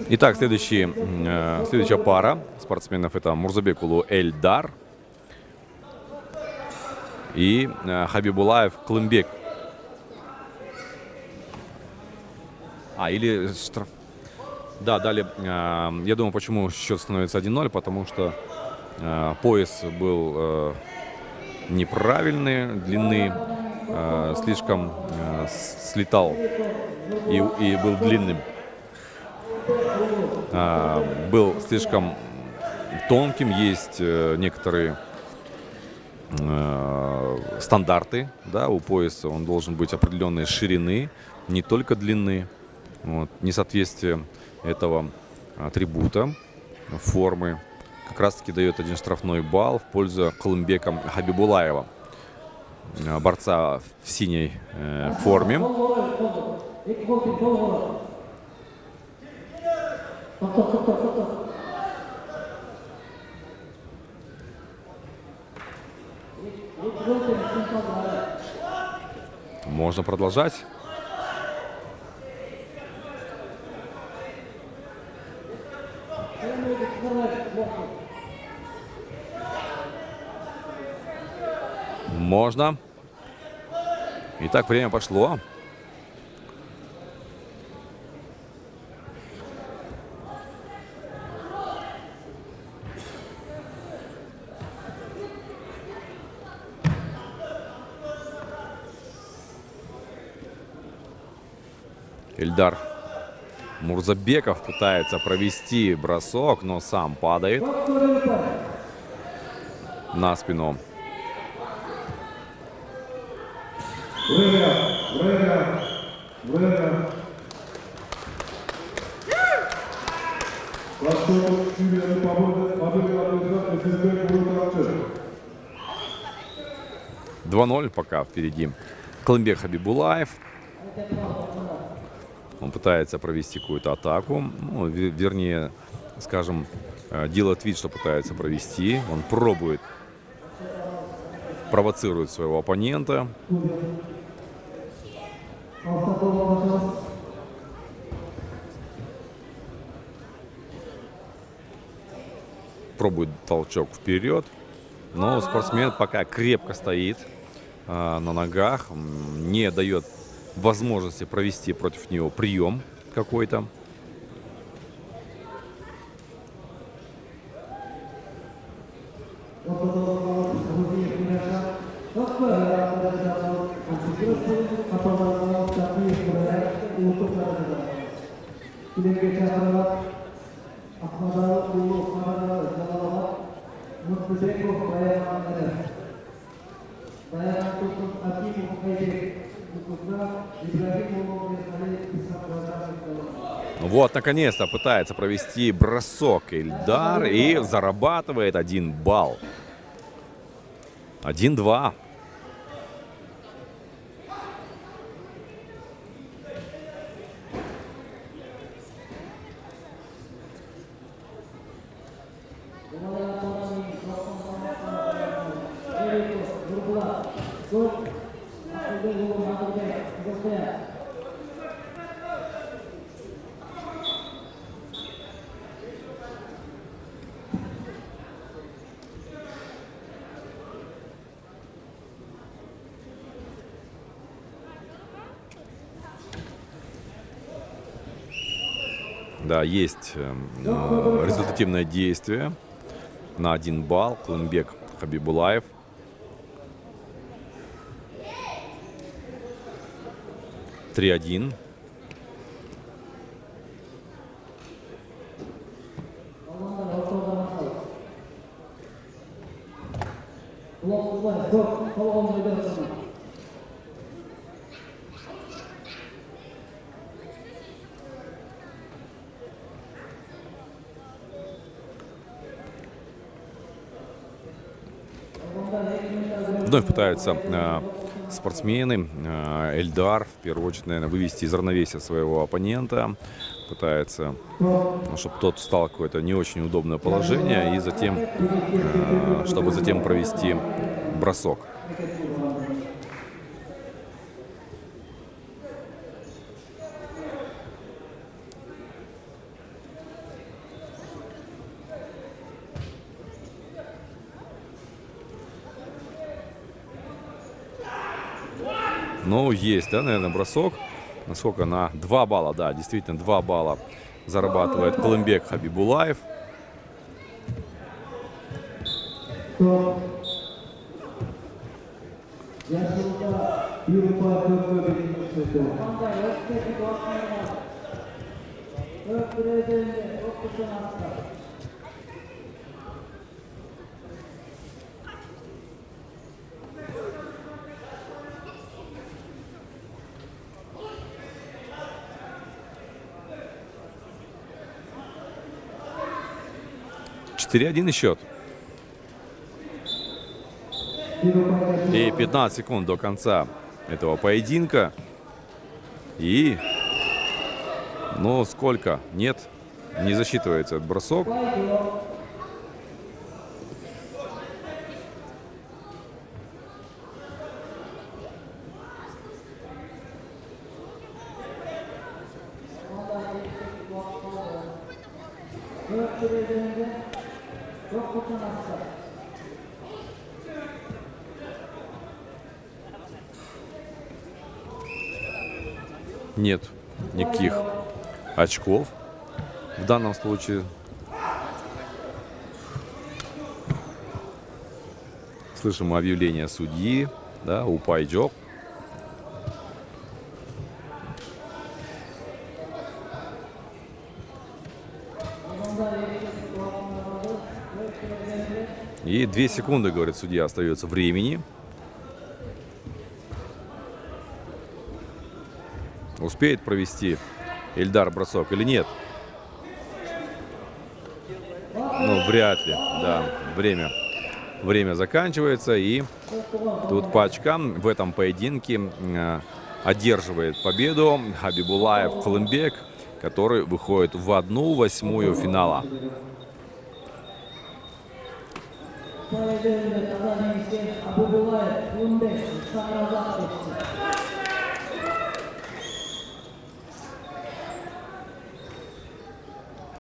Итак, следующая пара спортсменов — это Мурзабекулу Эльдар и Хабибулаев Клымбек. Или штраф. Да, далее, я думаю, почему счет становится 1-0, потому что пояс был неправильной длины, слишком слетал и был длинным. Был слишком тонким. Есть некоторые стандарты, да, у пояса. Он должен быть определенной ширины, не только длины. Вот. Несоответствие этого атрибута формы как раз-таки дает 1 штрафной балл в пользу Клымбека Хабибулаева, борца в синей форме. Можно продолжать. Можно. Итак, время пошло. Эльдар Мурзабеков пытается провести бросок, но сам падает на спину. «2-0» пока впереди Клымбек Хабибулаев. Он пытается провести какую-то атаку, ну, вернее, скажем, делает вид, что пытается провести. Он пробует, провоцирует своего оппонента. Пробует толчок вперед, но спортсмен пока крепко стоит на ногах, не дает возможности провести против него прием какой-то. Вот, наконец-то пытается провести бросок Эльдар и зарабатывает 1 балл. 1-2. Да, есть результативное действие на 1 балл. Клымбек Хабибулаев. «3-1». Вновь пытаются спортсмены, Эльдар, в первую очередь, наверное, вывести из равновесия своего оппонента. Пытается, чтобы тот встал в какое-то не очень удобное положение, и затем, чтобы затем провести бросок. Ну, есть, да, наверное, бросок. Насколько? На 2 балла, да, действительно, 2 балла зарабатывает Калымбек Хабибулаев. «4-1» счет. И 15 секунд до конца этого поединка. И, ну, сколько? Нет, не засчитывается этот бросок. Нет никаких очков в данном случае. Слышим объявление судьи, да, Упайджок. И 2 секунды, говорит судья, остается времени. Успеет провести Ильдар бросок или нет? Ну, вряд ли, да. Время заканчивается. И тут по очкам в этом поединке одерживает победу Хабибулаев Калымбек, который выходит в 1/8 финала. Поединок,